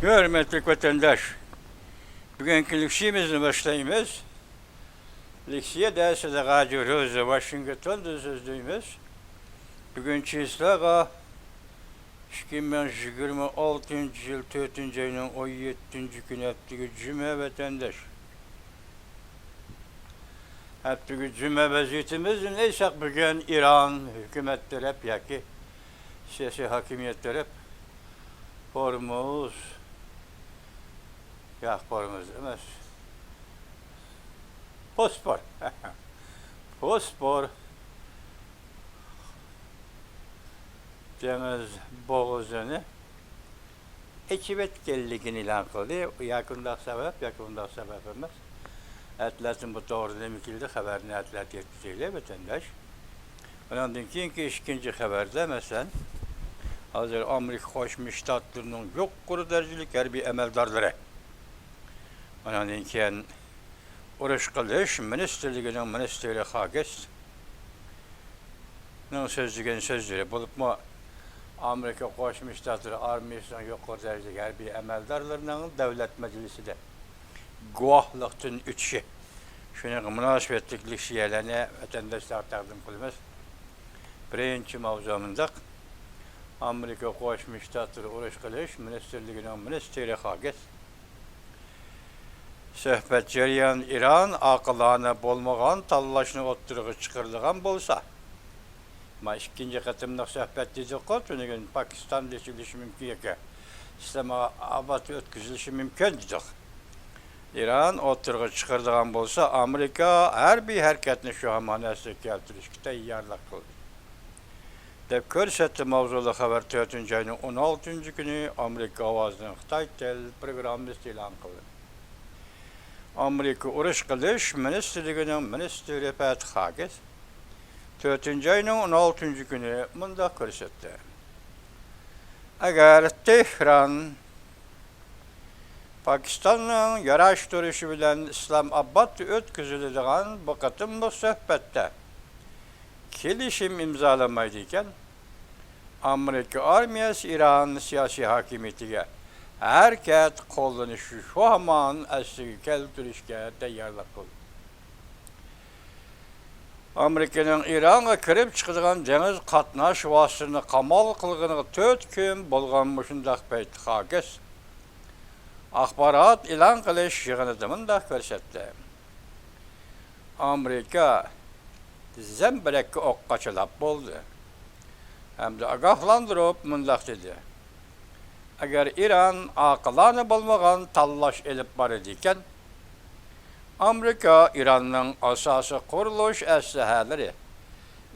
Hürmetli vatandaş, bugünkü lüksimizni başlayımız. Lüksiye dersi de gacıyoruz, Washington'da sözlüğümüz. Bugünkü islağa 2026 yıl 4. ayının 17. günü hepteki cüme vatandaş. Hepteki cüme vaziyetimiz neyse bugün İran hükümetleri hep yaki, siyasi hakimiyetler hep Hormuz, Hormuz demez. Bospor. Bospor deniz boğazını ekibetkelliğini ilan kıldı. Yakında sebep emez. Atletin bu doğru demekildi haberini atlet yetkisiyle vatandaş. Ondan ki ikinci haberde mesela hazır Amerika Koşmuş Ştatlarının yok kuru derecelik harbi emeldarları. Ondan ki uğraş kılış ministerliğinin ministeri Hages sözleri bulup mu Amerika Koşmuş Ştatları armiyasının yok kuru derecelik harbi emeldarlarının devlet meclisi de guahlıktın üçü. Şunun münasebetliklik şiyelerine vatandaşlar takdim kılmaz. Birinci mavzumunda Amerika Koşmuş Ştatları uğraş kılış ministerliğinin ministeri Hages söhbet cereyan İran akıllarına bolmağan tallaşını oturuğu çıkarılgan bolsa. Ama ikinci katımda söhbet diyecek olsun, Pakistan deşilişi mümkün ki İslam'a abat ötküzülüşü mümkün diyecek. İran oturuğu çıkarılgan bolsa Amerika her bir hareketini şu an manasına keltirişkite yarlak kıldı. Dep körsetli mavzulu haber 4. ayının 16. günü Amerika avazının Xitay tel programı ilan kıldı. Amerika uğraş kılış ministerliğinin ministeri Pat Hages 4. ayının 16. günü mında körsetti. Eğer Tehran Pakistan'ın yaraş duruşu bilen İslamabad ötküzülüdüğün bu katım bu sohbette kilişim imzalamaydıkken Amerika armiyası İran'ın siyasi hakimiyetiyle herkes kullanışı şu zaman eski keltürüşke teyarlık kıldı. Amerika'nın İran'a kirip çıkıdığın deniz katnaş vasıtını kamal kılgını 4 gün bulganmışındak beyt Hages akbarat ilan kılış yığınıdımın da körsetti. Amerika zemberekki okkaçılap boldu. Hem de agahlandırıp mındak dedi. Eğer İran akıllarını bulmağın tallaş elip var idiken, Amerika İran'ın asası kuruluş essehaleri,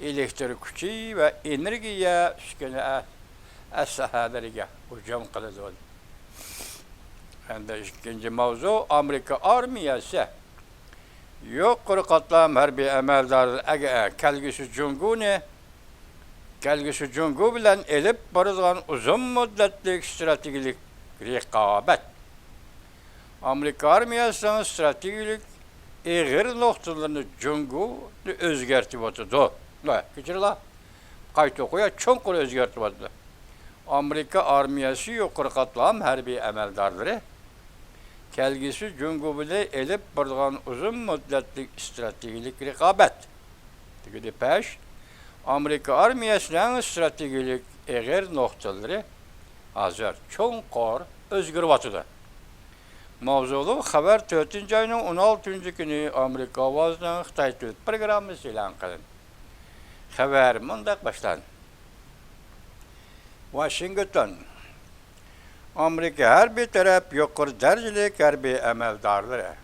elektrik gücü ve enerjiye üsküne essehalerine hücum kıldı. Hem de ikinci mavzu Amerika armiyası yok kuru katlam harbi emeldarı kelgisi cungu bilen elip barızgan uzun müddetlik stratejilik rekabet. Amerika armiyasının stratejilik eğer noktalarını cungu özgertip oturdu. Geçirla. Kayıt okuya çok kuru özgertip oturdu. Amerika armiyası yok kuru katlam harbi emeldarları kelgisi cungu bile elip barızgan uzun müddetlik stratejilik rekabet. Tıkıdı peş. Amerika armiyasının stratejilik eğer noktaları hazır çok kor özgür batıda. Mavzulu haber 4. ayının 16. günü Amerika avazının Xitay tel programı ilan kılın. Haber mındak başlan. Washington Amerika her bir taraf yukarı derecelik her bir emeldarları.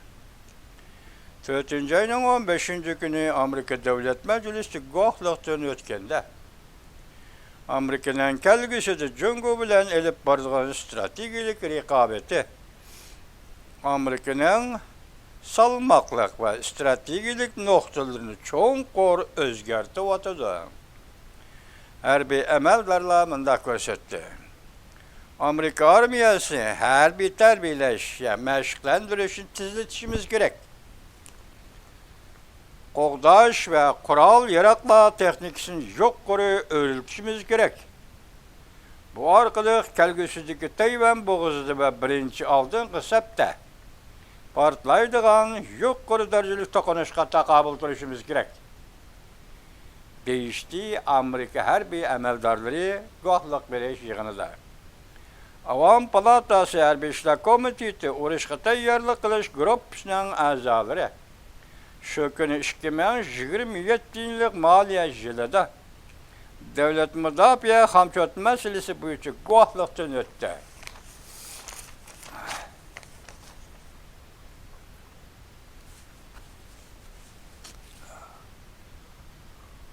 4. ayının 15. günü Amerika Devlet Meclisi gohluqtan ötkende. Amerika'nın kelgisi de cungu bilen elip barızgan stratejilik rekabeti. Amerika'nın salmaklık ve stratejilik noktalarını çok kor özgerti vatıdı. Her bir emeldarla mında körsetti. Amerika armiyası her bir terbileş, meşgulendiriş tizletişimiz gerek. Qoğdaş ve kural yaratma teknikisini yok kuru öğretişimiz gerek. Bu arkalık kelgüsüzdeki Tayvan boğazıdı ve birinci aldığın septe partlaydıgan yukarı dereceli tokunuşka takabıl duruşumuz gerek. Değişti Amerika harbiy əməldarları qohluq veriş yığınıda. Avam Palatası Hərbi İşlər Komiteti uğraşqa təyyarlıq qilish gruppasının əzaları şu günü 2027 maliye yılında devlet müdafiə hamçot meselesi boyunca qohluqdan ötdü.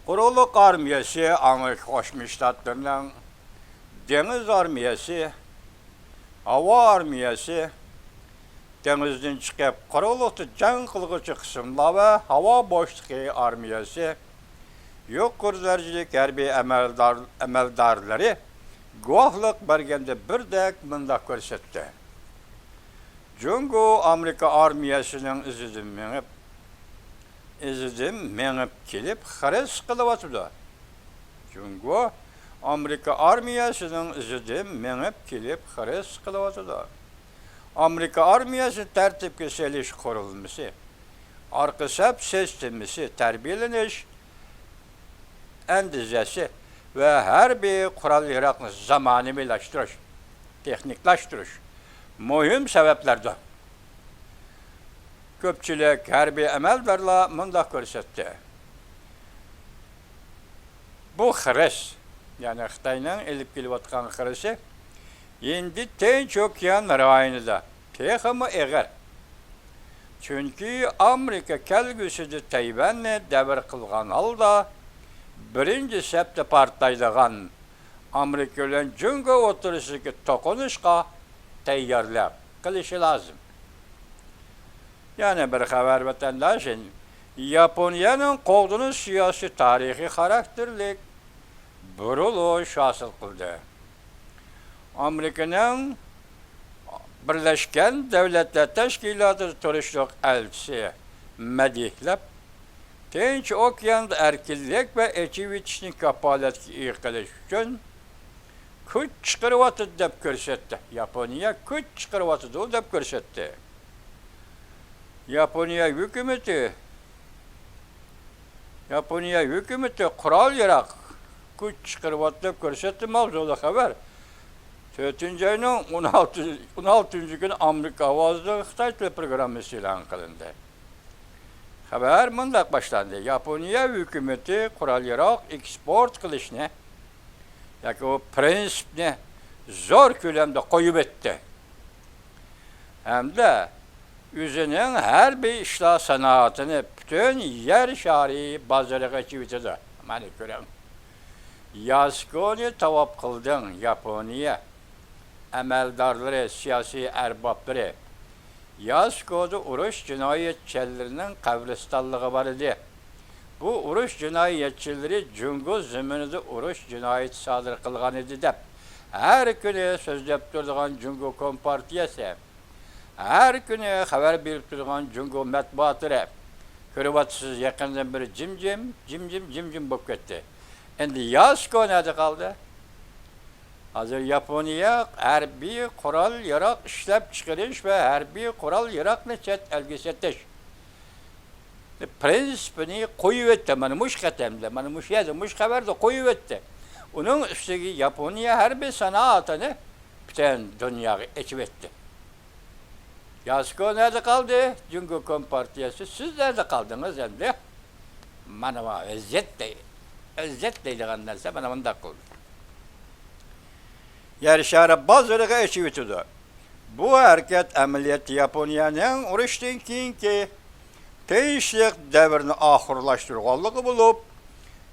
Kuruluk armiyası, Amerika Koşmuş Ştatlarının deniz armiyası, hava armiyası, denizden çıkıp kurulukta can kılgıcı kısımda ve hava boşluğu armiyası, yukarı dereceli harbiy əməldarları qohluq bergende bir dek mındaq görsətdi. Çünkü Amerika armiyasının izidim menip kelip xares kılıp atıdı. Çünkü Amerika armiyasının izidim menip kelip xares kılıp atıdı. Amerika armiyası tertipki seliş kurulması, arkasap sistemisi, terbiyeleniş, endizesi ve her bir kural yaratını zamanimileştiriş, teknikleştiriş mühim sebeplerdi. Köpçülük harbiy əməldarla mındaq görsətdi. Bu xəres, yani Xitay'nın elip gelip atkan xəresi, indi Tinç Okyan rayonida texmi eğer. Çünkü Amerika kelgüsüdü Tayvan'ı devir kılgan halda, birinci septe partlaydıgan Amerika ile Cungo oturuşdaki tokunuşqa təyyarlab kılışı lazım. Yani bir haber vatandaşın Japonya'nın kovduğunuz siyasi tarihi karakterlik buruluş hasıl kıldı. Amerika'nın Birleşken Devletler Teşkilatı turistlik elçisi medihlep Tinç Okyan'da erkillik ve eçivitişini kapalet yıkılış için küç çıkırvatı dep görsetti. Japonya küç çıkırvatı dep görsetti. Japonya hükümeti kural yarak güç çıkarıp görsetti mavzulu haber. 4. ayının 16. günü Amerika Havazlığı Xitay teleprogramı ilan kılındı. Haber mındak başlandı. Japonya hükümeti kural yarak eksport kılışını, yani o prensipini zor kölemde koyup etti. Hem de yüzünün her bir işlah sanatını bütün yer şari bazarıga çivitidi. Mani görem. Yaskoni tavap kıldın Japonya. Əməldarları, siyasi erbapları. Yasko'da uruş cinayetçilerinin kabristanlığı var idi. Bu uruş cinayetçileri Cungo zeminide uruş cinayet sadır kılgan idi de. Her günü sözlep durduğun Cungo Kompartiyası. Her günü haber verip durgan Cungo matbuatları körübatsız yakından beri cimcim bok etti. Endi Yasko nerede kaldı? Hazır Japonya harbiy kural yarak işlep çıkarış ve harbiy kural yarak neçet elgesetiş. Prensipini koyuvetti, bana muş katemde, bana muş yazı, muş haberde koyuvetti. Onun üstündeki Japonya harbiy sanatını bütün dünyayı eçivetti. Yasko nerede kaldı? Cungo Kompartiyası. Siz nerede kaldınız hem de? Bana ezzet deydiğindense bana bunu da kıldı. Yarışarı bazıları eşivitidir. Bu hareket ameliyatı Japonya'nın uğraştığın ki değişik devrini ahırlaştırganlığı bulup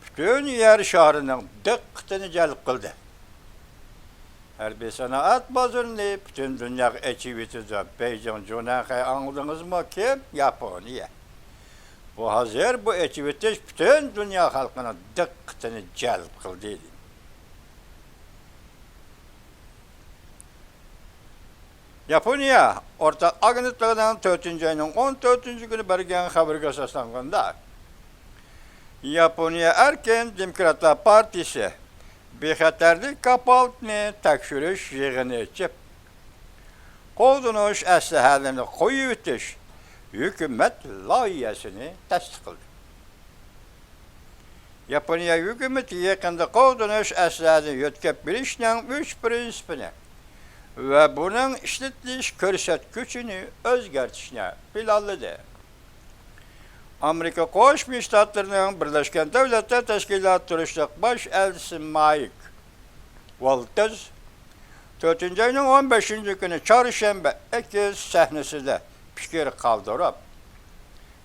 bütün yer şehrinin dikkatini celp kıldı. Harbiy sanat bazarını bütün dünya eçivitidir. Beijing Cunak'ı anladınız mı ki? Japonya. Bu hazır bu eçivitiş bütün dünya halkının dikkatini celp kıldı. Japonya Orta Agnitlığının 4. ayının 14. günü bergen haberi esaslanğanda Japonya Erken Demokratlar Partisi bexatarlik kapaltını tekşürüş yığını içip, qo'ldonush aslahalarini qo'yib o'tish hukumat loyihasini tasdiqladi. Yaponiya hukumati yaqinda qo'ldonush aslahalarini yetkazib berishning 3 prinsipini va buning ishlatilish ko'rsatkichini o'zgartirishni planladi. Amerika Qo'shma Shtatlarining Birlashgan Davlatlar Tashkiloti turishliq bosh elchisi Mike Walters 4 ayning 15 kuni chorshanba X sahnasida fikr qoldirib,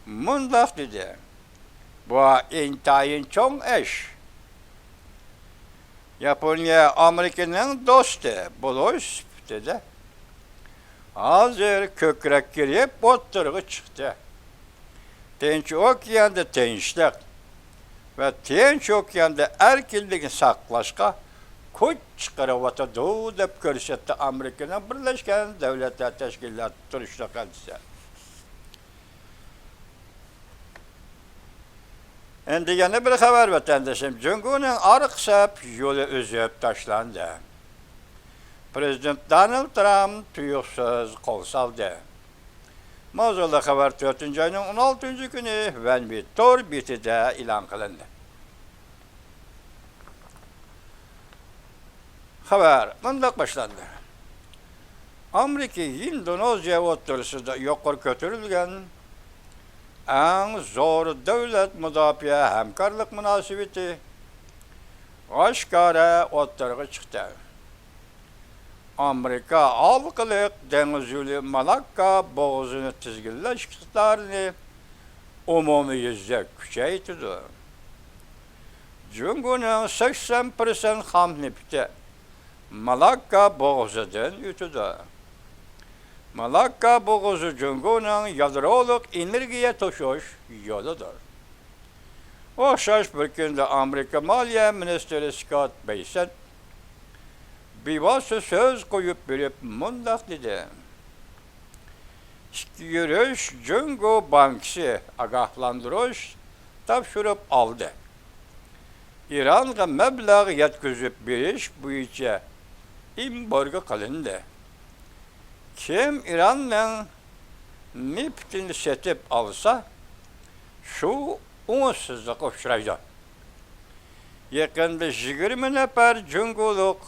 mundaq dedi: "Bu intayin cho'ng ish. Yaponiya Amerikaning do'sti bo'lish dedi. Hozir ko'krak kirib o'tirg'i chiqdi. Tinch okeanda tinchlik va Tinch okeanda erkinlikni saqlashga kuch chiqaryotidi deb ko'rsatdi Amerikaning Birlashgan Davlatlar Tashkiloti turishliq elchisi. Endi yana bir xabar vatandoshim, Jungoning ariqsab yo'li uzib tashlandi. Prezident Donald Trump tuyuqsiz qo'l soldi. Mavzuda xabar 4 ayning 16 kuni Vanvitor betida e'lon qilindi. Xabar bundoq boshlandi. Amerika Indoneziya o'rtasida yuqori ko'tarilgan eng zo'r davlat mudofaa hamkorlik munosabati oshkora o'rtaga chiqdi. Amerika halqiliq dengiz yo'li Malakka bo'g'izini tizginlash iqtidorini umumiy yuzda kuchaytirdi. Jungoning 80% ham nefti Malakka bo'g'zidan o'tadi. Malakka bo'g'zi Jungoning yadrolik energiya tashish yo'lidir. O'xshash bir kunda Amerika Moliya ministri Scott Bessent bevosita so'z qo'yib berib mundaq dedi: "Ikki yurish Jungo bankisi ogohlantirish topshirib oldi. Ironga mablag' yetkazib berish bo'yicha embargo qilindi. Kim Ironning neftini sotib olsa, shu umidsizlikqa uchraydi. Yaqinda 20 nafar Jungolik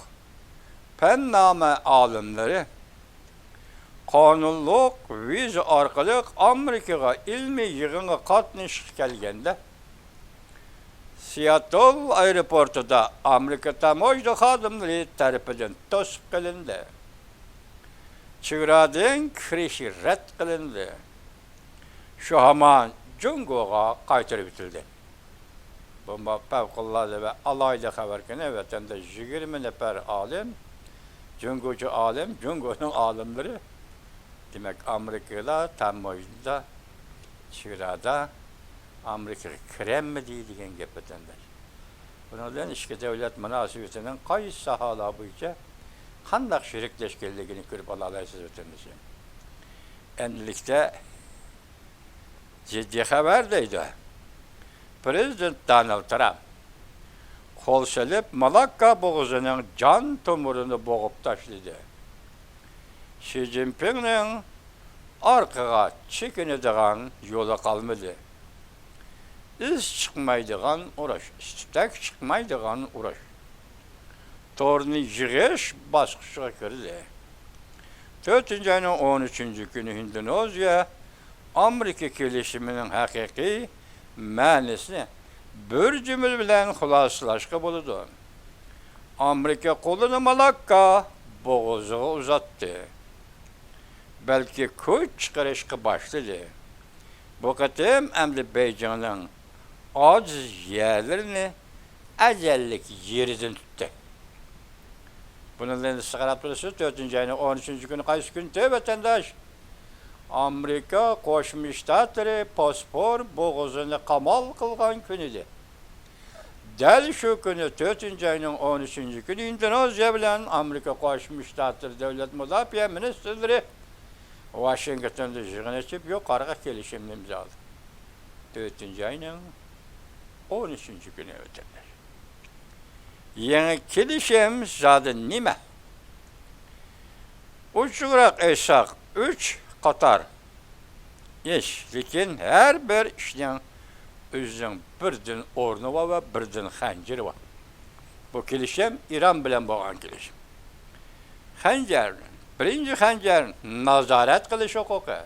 Pennama olimlari qonunliq viza orqali Amerikaga ilmiy yig'inga qatnashib kelganda Seattle aeroportida Amerika tamoyil xodimlari tarafidan to'sib qilindi. Chegaradan kirishi rad qilindi. Shu hamon Jungoga qaytarib o'tildi. Bu favqulodda va alohida xabarkana vatandosh 20 nafar olim, Jungochi olim, Jungoning olimlari demak Amerikalar tamoyilda chegarada Amerikaga kirammi deydigan gap vatandosh. Bundan bilan ichki davlat munosabatining qaysi sohalar bo'yicha qanday sheriklashganligini ko'rib ola olasiz vatandoshlar. Endilikda jiddiy xabar deydi. Prezident Donald Trump qo'l solib Malakka bo'g'zining jon tomirini bo'g'ib tashladi. Xi Jinpingning orqaga chekinadigan yo'li qolmadi. Iz chiqmaydigan urush, istak chiqmaydigan urush. To'rni yig'ish bosqichiga kirdi. 4 ayning 13 kuni Indoneziya Amerika kelishimining haqiqiy ma'nosini bir cümle bilan xulosalashga bo'ladi. Amerika qo'lini Malakka bo'g'ziga uzatdi. Balki kuch chiqarishga boshladi. Bu qatim endi Beijingning ojiz yerlarini ajallik yeridan tutdi. Bundan sigarat turisi 4 ayning 13 kuni qaysi kun vatandosh Amerika Qo'shma Shtatlari pasport bo'g'izini qamal qilgan kun edi. Dal shu kuni 4 ayning 13 kuni Indoneziya bilan Amerika Qo'shma Shtatlari davlat mudofaa ministrlari Washingtonda yig'in ochib yuqoriga kelishimni imzoladi. 4 ayning 13 kuni o'tadi. Yeni kilişim zaten nime? Uçurak esak 3 qatar iş. Lekin her bir işten özünün birden ornu var ve birden xənciri var. Bu kilişim İran bilen boğan kilişim. Xəncər, birinci xəncər nazaret qilish huquqi.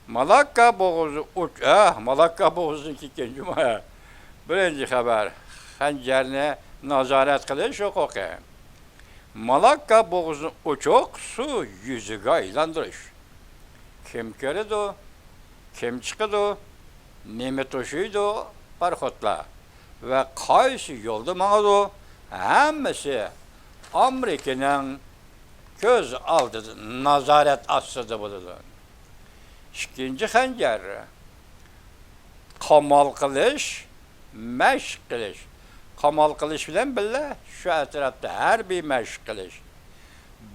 Malakka boğuzu Malakka boğuzun ikinci maya. Birinci xəbər, xəncərini nazaret qilish huquqi. Malakka boğuzun uçuq su yüzüge aylandırış. Kim körüdü, kim çıkıdı, nemi toşuydu, parxotla. Ve qaysı yolda mağadı, hemmesi Amerika'nın göz aldı, nazaret astıdı buludu. İkinci xəncər, qamal qilish, məşq qilish. Qamal qilish bilen bile şu etrafta her bir məşq qilish.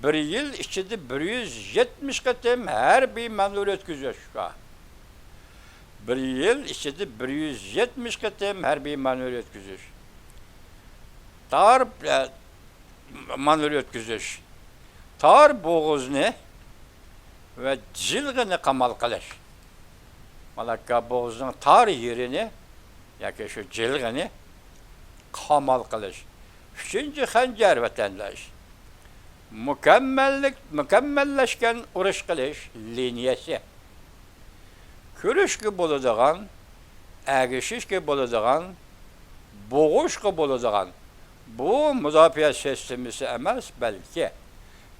Bir yıl içinde 170 qatım her bir manevra ötküzüyor şu an. Bir yıl içinde 170 qatım her bir manevra ötküzüyor. Tar manevra ötküzüyor. Tar boğazını ve cilgini qamal qilish. Malakka boğazının tar yerini, yaki şu cilgini qamal qilish. Üçüncü xəncər vatandaş. Mükemmelleşken uruş qilish liniyasi. Kürüşki boladigan, əgişişki boladigan, boğuşki boladigan. Bu müdafiə sistemisi emas, belki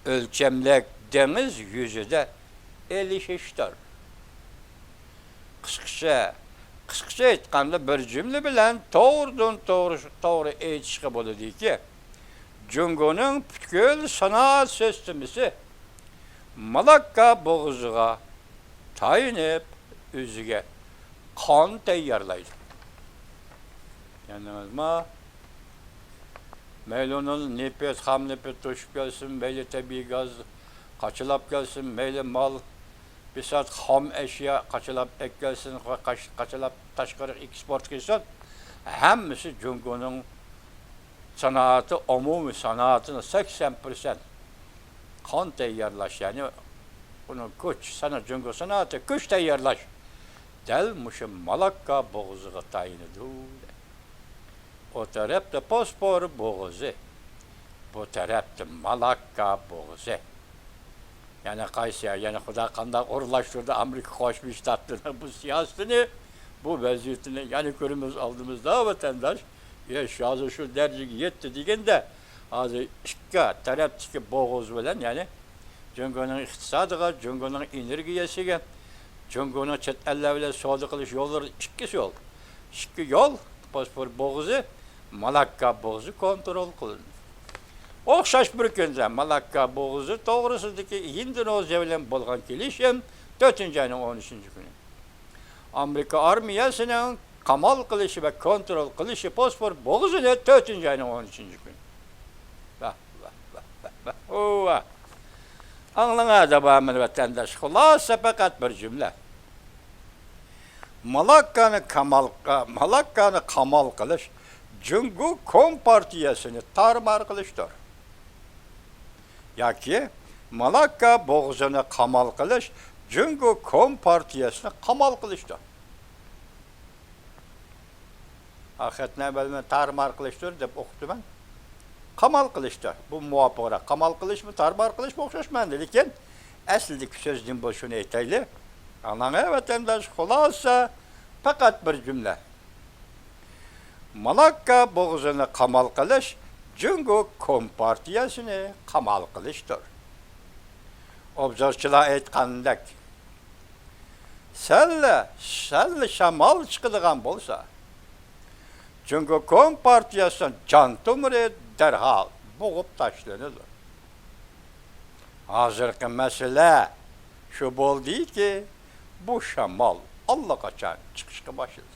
ölçemlik deniz yüzüde elişiştir. Kıskıça aytqanda bir cümle bilen doğru aytışqa boladı ki, Cungo'nun bütkül sanat sistemisi Malakka boğuzuga tayinip özüge kan teyyarlaydı. Yanılmaz. Meyle onun nefes, ham nefes toşup gelsin, meyle tabi gaz kaçılap gelsin, meyle mal, bir saat ham eşya kaçılap ek gelsin, kaçılap taşkarı eksport gelsin. Hemmisi Cungo'nun sanatı, umumi sanatının 80% kan teyyarlaş, yani bunun güç, Cungo sanatı güç teyyarlaş. Delmişim Malakka boğuzuga tayin ediyor. O tarafta Bospor boğuzu, bu tarafta Malakka boğuzu. Yani Kayseri, yani Xuda kandak uğurlaştırdı, Amerika koşmuş tattığına bu siyasetini, bu vaziyetini, yani körümüz aldığımızda vatandaş, ya şu dercigi yetti degende, azı iki taraftaki boğuz bilen, yani Cungo'nun iktisadıga, Cungo'nun energiyasiga, Cungo'nun chet eller bilen savdo qilish yo'llari ikkisi yol. İki yol, Bospor boğuzu, Malakka boğuzu kontrol qilindi. O'xshash bir kunda Malakka boğuzu to'g'risidagi Indoneziya bilan bo'lgan kelishim 4-ayning 13-kuni. Amerika armiyasining qamal qilishi va kontrol qilishi Bospor boğuzini 4-ayning 13-kuni. Vah. Anlangada bağımlı vatandaş. Xulasa fakat bir cümle. Malakka'nı qamal qilish Cungo Kompartiyasini tarmar qilishdir. Yoki Malakka boğuzini qamal qilish Cungo Kompartiyasini qamal qilishdir. Haqiqatni bilmay tarmar qilishdir deb o'qitdim. Qamal qilishdir. Bu muvofiqroq. Qamal qilishmi, tarmar qilishmi o'xshashmandi, lekin aslidagi so'zning bu shuni aytayli. Anlangay vatandaş, xulasa faqat bir cümle. Malakka boğuzini qamal qilish Cungo Kompartiyasini qamal qilishdir. Obzorchilar aytgandek, sal shamol chiqadigan bo'lsa, Cungo Kompartiyasining jon tomiri derhal bo'g'ib tashlanadi. Hozirgi masala shu bo'ldiki, bu shamol allaqachon chiqishga boshladi.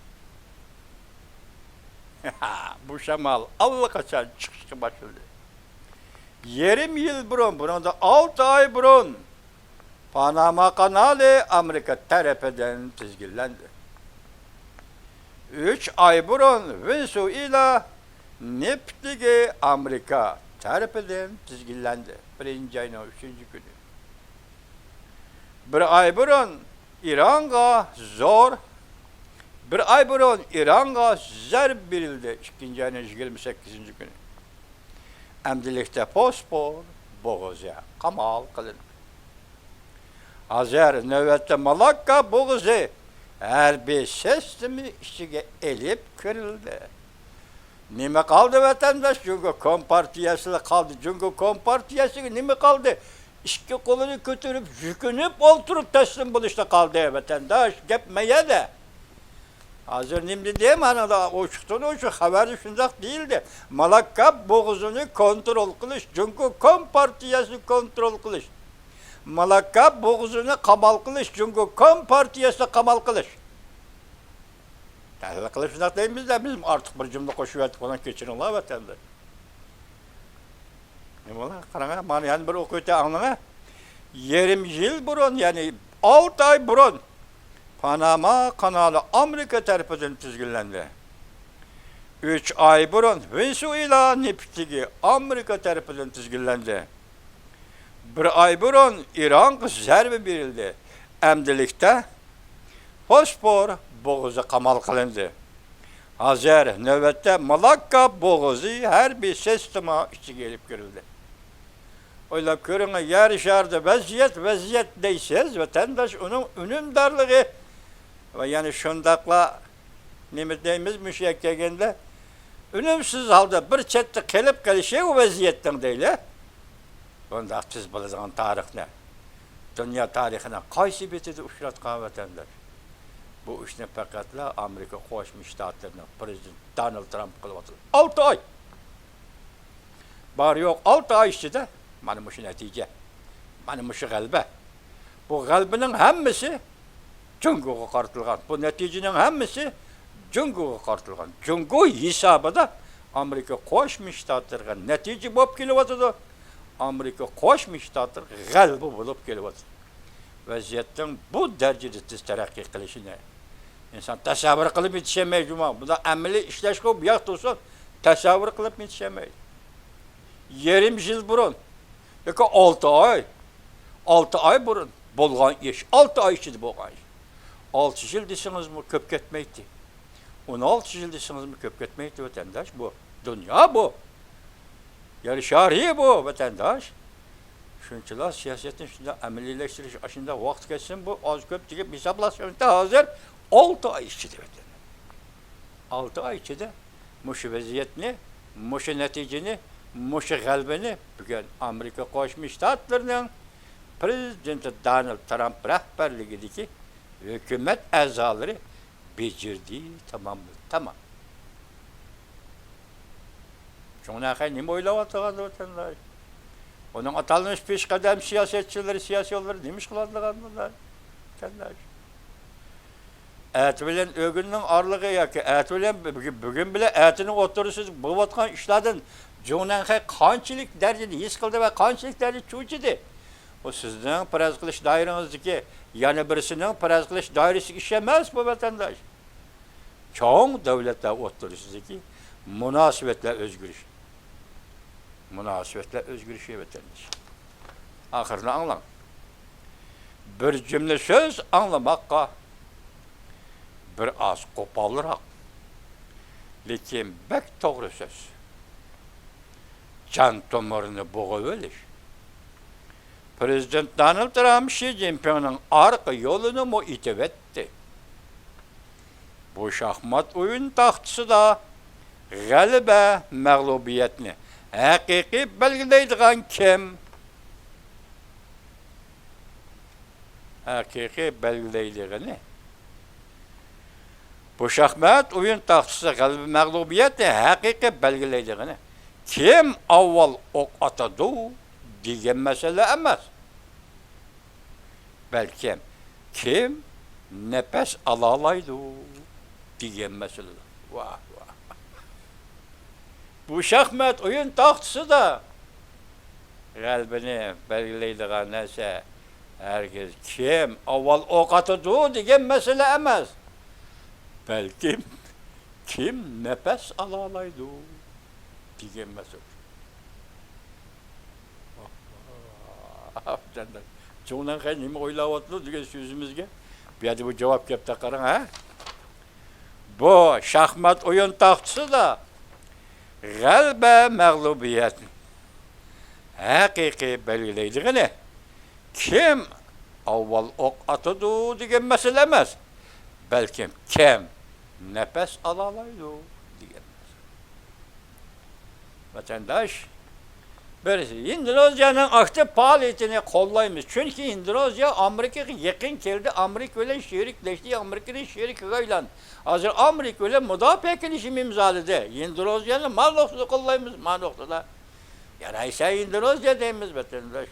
Bu shamol allaqachon chiqishga boshladi. Yarım yıl burun, bunun da 6 ay burun Panama kanalı Amerika tarafından tizgillendi. 3 ay burun Venezuela Neftligi Amerika tarafından tizginlendi. 1. ayın 3. günü. Bir ay burun İran'a zor, bir ay burun İran'a zerb verildi. 2. ayın 28. günü. Emdilikte fosfor, boğazya, kamal kılındı. Hazır növbette Malakka boğazı harbiy sistemi içine elip kırıldı. Nime kaldı vatandaş? Çünkü Kompartiyası kaldı. Çünkü Kompartiyası nime kaldı? İki kolunu götürüp, yükünüp, oturup teslim buluşta kaldı vatandaş. Gepmeye de. Hazır nimdi değil mi? Hani da uçtuğunu uçuk, haberi şundak değildi. Malakka boğazını kontrol kılış. Çünkü Kompartiyası kontrol kılış. Malakka boğazını kamal kılış. Çünkü Kompartiyası kamal kılış. Təhlil qilishnak deyimiz de bizim artık bir cümle koşuverdik falan geçirin ola vatandaş. Ne ola? Qarana, bana yani bir okuyuta anlana. 20 yıl burun yani 6 ay burun Panama kanalı Amerika tarafından tizginlendi. 3 ay burun Venezuela neftligi Amerika tarafından tizginlendi. 1 ay burun İran zerbe verildi. Emdilikte fosfor boğazı kamal kılındı. Hazır növbette Malakka boğazı her bir sistema içi gelip görüldü. Öyle körüne yarışardı vaziyet değilsiz vatandaş onun önümdarlığı ve yani şundakla nimetimiz müşekkeginde önümsüz halde bir çette kelip gelişe o vaziyetten değil. Bunda siz bileceğin tarih ne? Dünya tarihine kaysi bitidi uçratkan vatandaş. Bu işini fakatla Amerika Qo'shma Shtatlarının prezidenti Donald Trump qilyapti. 6 ay. Bari yo'q 6 ay ichida mana bu natija. Mana bu g'alaba. Bu g'albaning hammasi Jungo'ga qartilgan. Bu natijaning hammasi Jungo'ga qartilgan. Jungo hisobida Amerika Qo'shma Shtatlarga natija bo'lib kelyapti. Amerika Qo'shma Shtatlar g'alaba bo'lib kelyapti. Vaziyatdan bu darajada tez taraqqiy qilishini insan tasavvur qilib yetişemeyiz. Bu da ameli işleşko bir yak olsa tasavvur qilib yetişemeyiz. 20 yıl burun, yoki 6 ay burun bo'lgan ish, 6 ay ichida bo'lgan ish. 6 yıl desingizmi ko'p ketmaydi. 16 yıl desingizmi ko'p ketmaydi vatandaş bu. Dünya bu. Yani şariye bu vatandaş. Şunçalar siyasetin şunda ameliyleştiriş aşında vakt geçsin bu az köp diye hesaplaşmada hazır 6 ay içinde. 6 ay içinde muşu vaziyetini, muşu neticeni, muşu galbini bugün Amerika Qo'shma Shtatlarının prezidenti Donald Trump rahbarligidagi hükümet a'zolari becerdi tamam. Şuna nima o'ylayotgan vatandaş? Onun atalmış peshqadam siyasetçileri, siyasi yolları demiş kıladılar bunlar. Vatandaş. Et bilen ögünün arlığı ya ki et bilen bugün bile etinin oturusuz bulatkan işlerden Cunanhay kançilik derecede his kıldı ve kançilik derecede çuğucuydu. O sizden paraz kılış dairenizdeki yani birisinin paraz kılış dairesi işlemez bu vatandaş. Çoğun devletler oturusuzdaki münasibetle özgürüş. Münasibetle özgürlüğü vatandaş. Ahırını anlam. Bir cümle söz anlamakka bir az qopalırak. Lekin bek doğru söz. Can tomarını boğuvelir. Prezident Donald Trump Xi Jinping'in arka yolunu mu itib etti. Bu şahmat oyun taxtısı da galiba mağlubiyetini haqiqiy belgileydigan kim? Haqiqiy belgileydigini. Bu şahmat oyun taxtısı galiba mağlubiyetini haqiqiy belgileydigini. Kim avval ok atadı degan mesele emas. Belki kim nefes alalaydı degan mesele. Vah. Bu şahmat oyun taxtısı da kalbini belgileydigan narsa herkes kim avval ok atadı degan mesele emas. Belki kim nefes alalaydı degan masala. Çoğundan kayn nima o'ylayapti degan so'zimizga bu yerda bu javob kelibdi qarang ha. Bu shaxmat o'yin taxtasida g'alaba mag'lubiyat haqiqiy belgilaydigani kim avval o'q atadi degan masala emas, balkim kim nafas ola oladi degan masala. Vatandaş birisi Indoneziyanın aktif faaliyetini kollaymış. Çünkü Endonezya Amerika'ya yakın geldi. Amerika ile şerikleşti. Amerika'nın şerikliğiyle. Hazır Amerika ile müdafaa gelişimi imzaladı. Endonezya'nın mal noktası kollaymış. Mal noktada. Yani ise Endonezya deyimiz vatandaş.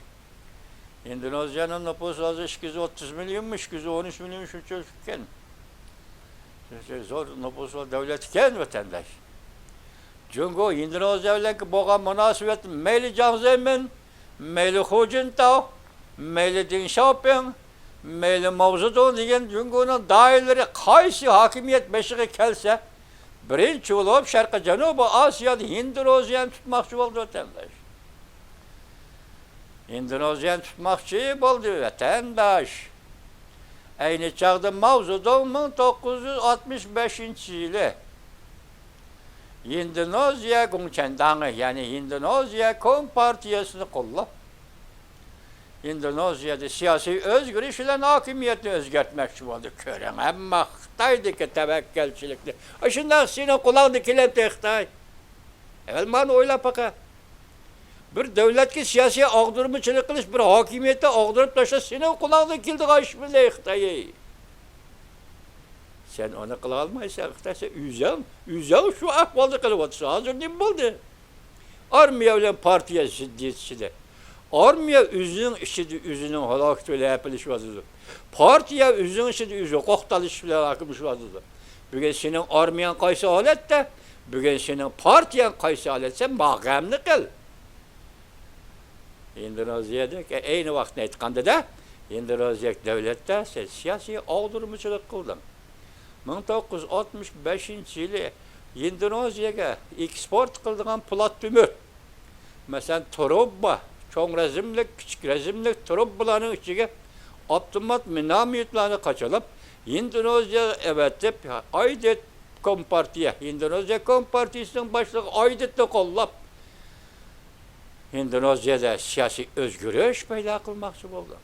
Endonezya'nın nüfusu hazır 230 milyonmuş. 213 milyon şu çocukken. Zor nüfusu devletken vatandaş. Çünkü Endonezya ile bo'lgan munosabat mayli Jiang Zemin, mayli Hu Jintao, mayli Deng Xiaoping, mayli Mao Zedong degan Jungo'ning doiralari qaysi hokimiyat beshiga kelsa, birinchi bo'lib Sharqiy Janubiy Osiyoda Endoneziyani tutmoqchi bo'ldi vatandash. Endoneziyani tutmoqchi bo'ldi vatandash. Ayni chaqda Mao Zedong 1965-yili Endonezya Gongchendanı yani Endonezya Kompartiyasını qo'llab Endonezya'da siyosiy o'zgarish bilan hokimiyatni o'zgartmoqchi bo'ldi. Ko'ring, hamma Xitoydagi tavakkalchilikni. Shunday seni qulog'ida keladi Xitoy. Mana o'ylab baqa. Bir davlatga siyosiy og'dirmachilik qilish, bir hokimiyatni og'dirib tashlash seni qulog'ida keldi ish bilan Xitoy. Sen onu qila olmaysan, Xitoy o'zing shu ahvolda qilyapsan. Hozir nima bo'ldi? Armiya bilan partiya ziddiyatchida. Armiya o'zining ichida o'zining halokati bilan yapilishyotir. Partiya o'zining ichida o'zi qo'qtalish bilan yapilishyotir. Bugun sening armiyan qaysi holatda, bugun sening partiyan qaysi holatda mag'amni qil. Endoneziyada ayni vaqtni aytganda Endoneziya davlatda siyosiy og'dirmachilik qilding. 1965-yili Endoneziyaga eksport qildigan po'lat temir. Masalan, trubba, cho'ng razmlik, kichik razmlik trubbalarning ichiga avtomat minomyotlarni qachilib, Endoneziya evatib, Aydet Kompartiya, Endoneziya Kompartiyasining boshlig'i Aydetni qo'llab, Endoneziyada siyosiy o'zgarish paydo qilmoqchi bo'ldi.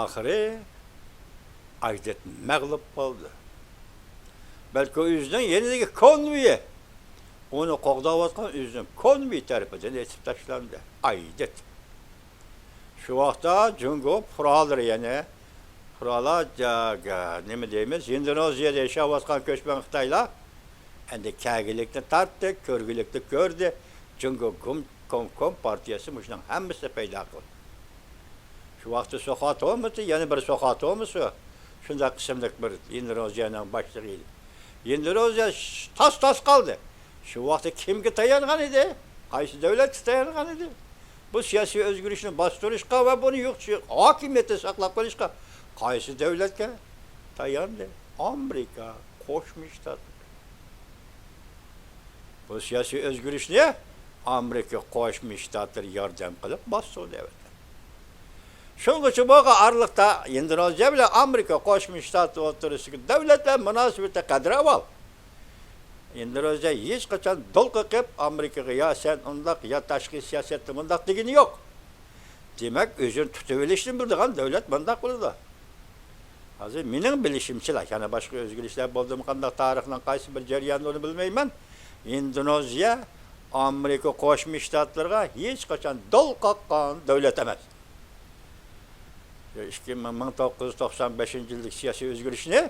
Oxiri Aydet mag'lub bo'ldi. Balki o'zining yenidagi konvoyi onu qo'g'dayotgan o'zining konvoy tarafidan etib tashlandi. Aydet. Shu vaqtda Jungo fuqarolari yana fuqarolarga nima deymiz? Endoneziyada yashayotgan ko'chman Xitoylar endi kagilikni tartdi, ko'rgilikni ko'rdi. Jungo Kompartiyasi mushuning hammasi paydo qildi. Shu vaqtda Suxotovmisi, yana bir Suxotovmisi shunday qismlik bir Endoneziyaning boshlig'i edi. Endoneziya tas qoldi. Shu vaqtda kimga tayangan edi? Qaysi davlatga tayangan edi? Bu siyosiy o'zgarishni bostirishga va buni hokimiyatni saqlab qolishga qaysi davlatga tayandi? Amerika Qo'shma Shtatlar. Bu siyosiy o'zgarishni Amerika Qo'shma Shtatlar yordam qilib bostirdi. Şunun için bu aralıkta Endonezya ile Amerika Qo'shma Shtatlar o'rtasidagi davlatlar munosabati qadri avval. Endonezya hech qachon dolqa qilib Amerikaga ya sen undaq ya tashqi siyosatda bundaq degani yo'q. Demak, o'zini tutib olishni biladigan davlat bundaq bo'ladi. Hozir mening bilishimcha, yana boshqa o'zgarishlar bo'ldimi, qanday tarixning qaysi bir jarayonini uni bilmayman. Endonezya Amerika Qo'shma Shtatlarga hech qachon dolqa qoqqan davlat emas. 1995-yillik siyosiy o'zgarishni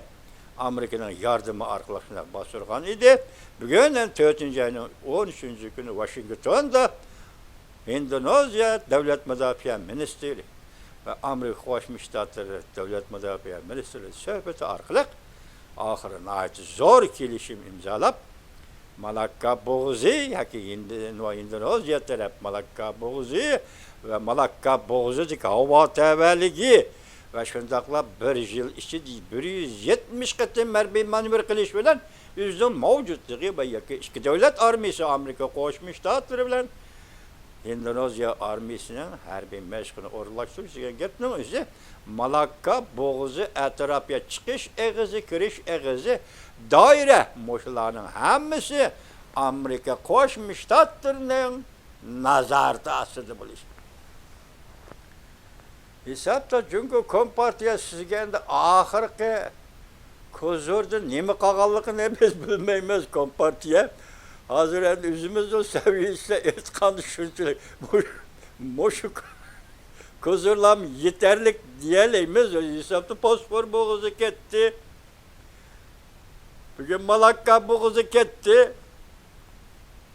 Amerika'nın yardımı arkadaşına bastırgan idi. Bugün 4. ayının 13. günü Washington'da Endonezya Devlet Müdafaa Ministeri ve Amerika Qo'shma Shtatları Devlet Müdafaa Ministeri söhbeti arkalık ahırına ait zor kelişim imzalap Malakka Boğazı, Endonezya taraf Malakka Boğazı ve Malakka Boğazı'daki hava teveligi ve şundakla bir yıl içi 170 katı merbi manevr kiliş bilen Özünün mavcudluğu ve iki devlet armiyası Amerika Qo'shma Shtatlar bilan Indoneziya armiyasının hərbi məşqini orlaşdırışıgan gapning o'zi Malakka bo'g'izi atrofiga chiqish eg'izi, kirish eg'izi, doira mo'shularning hammasi Amerika Qo'shma Shtatlarining nazorati ostida bo'lishi. Hisobda Jungo Kompartiya sizga endi oxirgi ko'zorda nima qolganligini biz bilmaymiz Kompartiya. Hazır endi o'zimiz o saviyasida aytganda shunchalik mushu ko'zorlam yetarlik deyalaymiz. Hisobda fosfor bo'g'izi ketdi. Bugun Malakka bo'g'izi ketdi.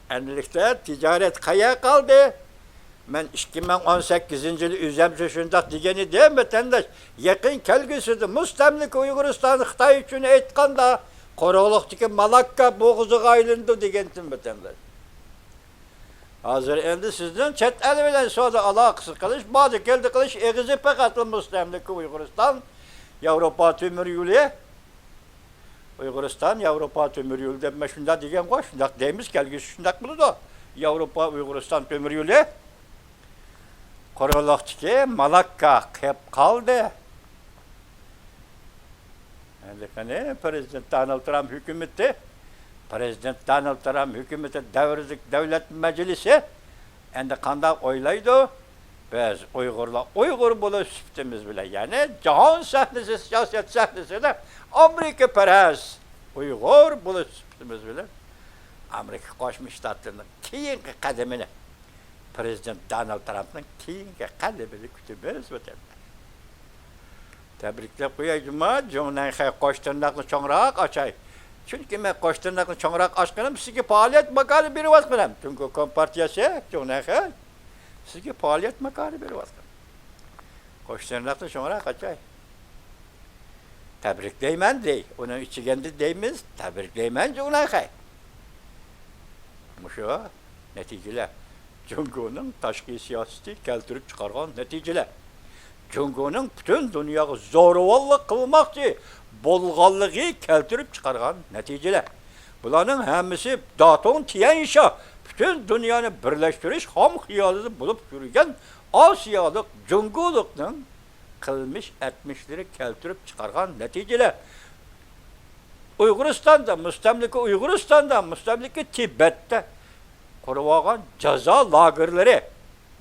Endilikda tijorat qayerga qoldi? Men 2018-yil o'zimcha shundoq degan edim, vatandosh. Yaqin kelgusida mustamlik Uyg'uriston Xitoy uchun aytganda Qorovliqdagi Malakka bo'g'iziga aylandi degandim vatandosh. Hozir endi sizdan chet el bilan savdo aloqasi qilish, ba'zi keldi qilish eg'izi faqat mustamlik Uyg'uriston, Yevropa temir yo'li. Uyg'uriston, Yevropa temir yo'li deb shunda degan qo'sh, shundaq deymiz, kelgusi shundaq bo'ladi. Yevropa, Uyg'uriston temir yo'li. Qorovliqdagi Malakka qolib qoldi. Endi qani Prezident Donald Trump hukumati, Prezident Donald Trump hukumati davridagi davlat majlisi endi qanday o'ylaydi? Biz Uyg'urlar Uyg'ur bo'lish sifatimiz bilan, ya'ni jahon sahnasi, siyosat sahnasida Amerika parast Uyg'ur bo'lish sifatimiz bilan Amerika Qo'shma Shtatlarining keyingi qadamini Prezident Donald Trumpning keyingi qadamini kutamiz vatandosh. Tabriklab qo'yaymi? Jo'nay qo'sh tirnoqni cho'ngroq ochay. Chunki men qo'sh tirnoqni cho'ngroq ochganim sizga faoliyat makoni beryapman. Chunki Kompartiyasi Jo'nay sizga faoliyat makoni beryapman. Qo'sh tirnoqni cho'ngroq ochay. Tabriklayman dey. Uni ichiganda deymiz, tabriklayman Jo'nay. Mushu natijalar Jungoning tashqi siyosati keltirib chiqargan natijalar. Jungoning butun dunyoga zo'ravonlik qilmoqchi bo'lganligi keltirib chiqargan natijalar. Bularning hammasi Daton Tiansha butun dunyoni birlashtirish ham xiyolida bo'lib yurgan Osiyolik Jungolikning qilmish etmishlari keltirib chiqargan natijalar. Uyg'uristonda, mustamlika Tibetda qurib jazo lagerlari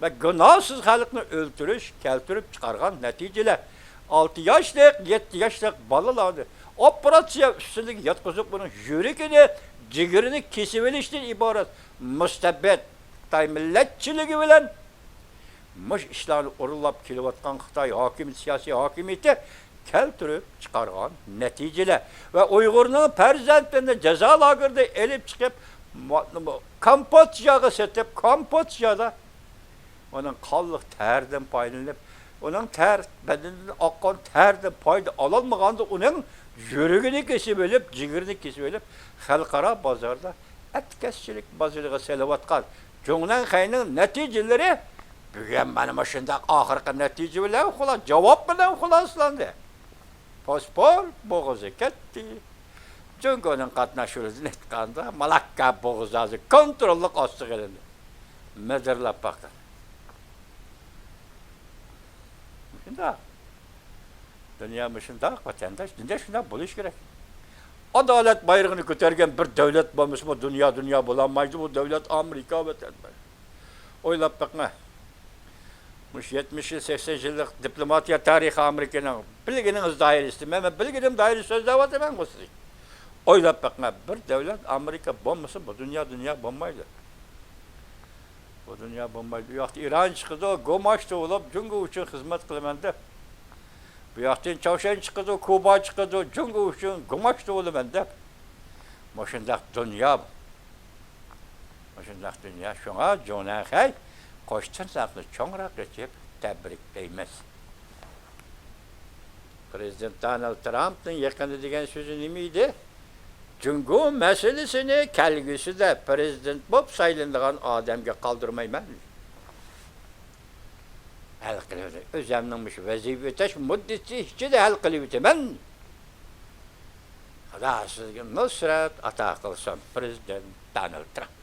ve günahsız xalqni o'ltirish keltirib chiqargan natijalar. 6 yoshlik, 7 yoshlik bolalarni operatsiya ustiga yotqizib buning yuragini, jigirini kesib olishdan iborat mustabid millatchiligi bilan mush ishlarni o'rinlab kelayotgan Xitoy siyosiy hokimiyati keltirib chiqargan natijalar va Uyg'urning farzandini jazo lagerida elib chiqib Kambodsyaga setib, Kambodsiyada onun qonliq terden paylanıp, onun bedeninden aqqan terden payda alınmaganda onun yürügünü kesip ölüp, jigirini kesip ölüp, xalqaro bozorda etkesçilik bozoriga selavatgan Jo'nay Xayning natijaları bugun mana shunday oxirgi natija bilan javob bilan xulosalandi. Fosfor bo'g'izi ketdi. Jungoning qatnashuvini aytganda Malakka bo'g'izi kontrollik ostiga olindi. Medirlab baqdi. Dünya şunda vatandaş, dünya şunda buluş gerek. Adalet bayrağını ko'targan bir devlet bo'lmasa bu dünya bo'lamaydi, bu devlet Amerika vatandaş. O'ylab baqma. 70 yil, 80 yillik diplomatiya tarixi Amerikaning bilginingiz doirasida, men bilginim doirasida so'zlayapman bu siz. O'ylab baqma, bir devlet Amerika bo'lmasa bu dünya bo'lmaydi. Bu dünya bo'lmaydi. Bu yoqda İran chiqdi, Gomoshda bo'lib, Jungo uchun xizmat qilaman deb. Bu yoqdan Choshan chiqdi, Kuba chiqdi, Jungo uchun Gomoshda bo'laman deb. Shundaq dunyo. Shundaq dunyo. Shunga Jo'nay Xay qo'shtirnoqni cho'ngroq qilib tabriklaymiz. Prezident Donald Trumpning yaqinda degan so'zi nima edi? Jungo meselesini kelgusida prezident bo'lib saylanadigan odamga qoldirmayman. Hal qilib o'zimning vazifa o'tash muddati ichida hal qilib o'taman. Xudo sizga nusrat ato qilsin, prezident Donald Tramp.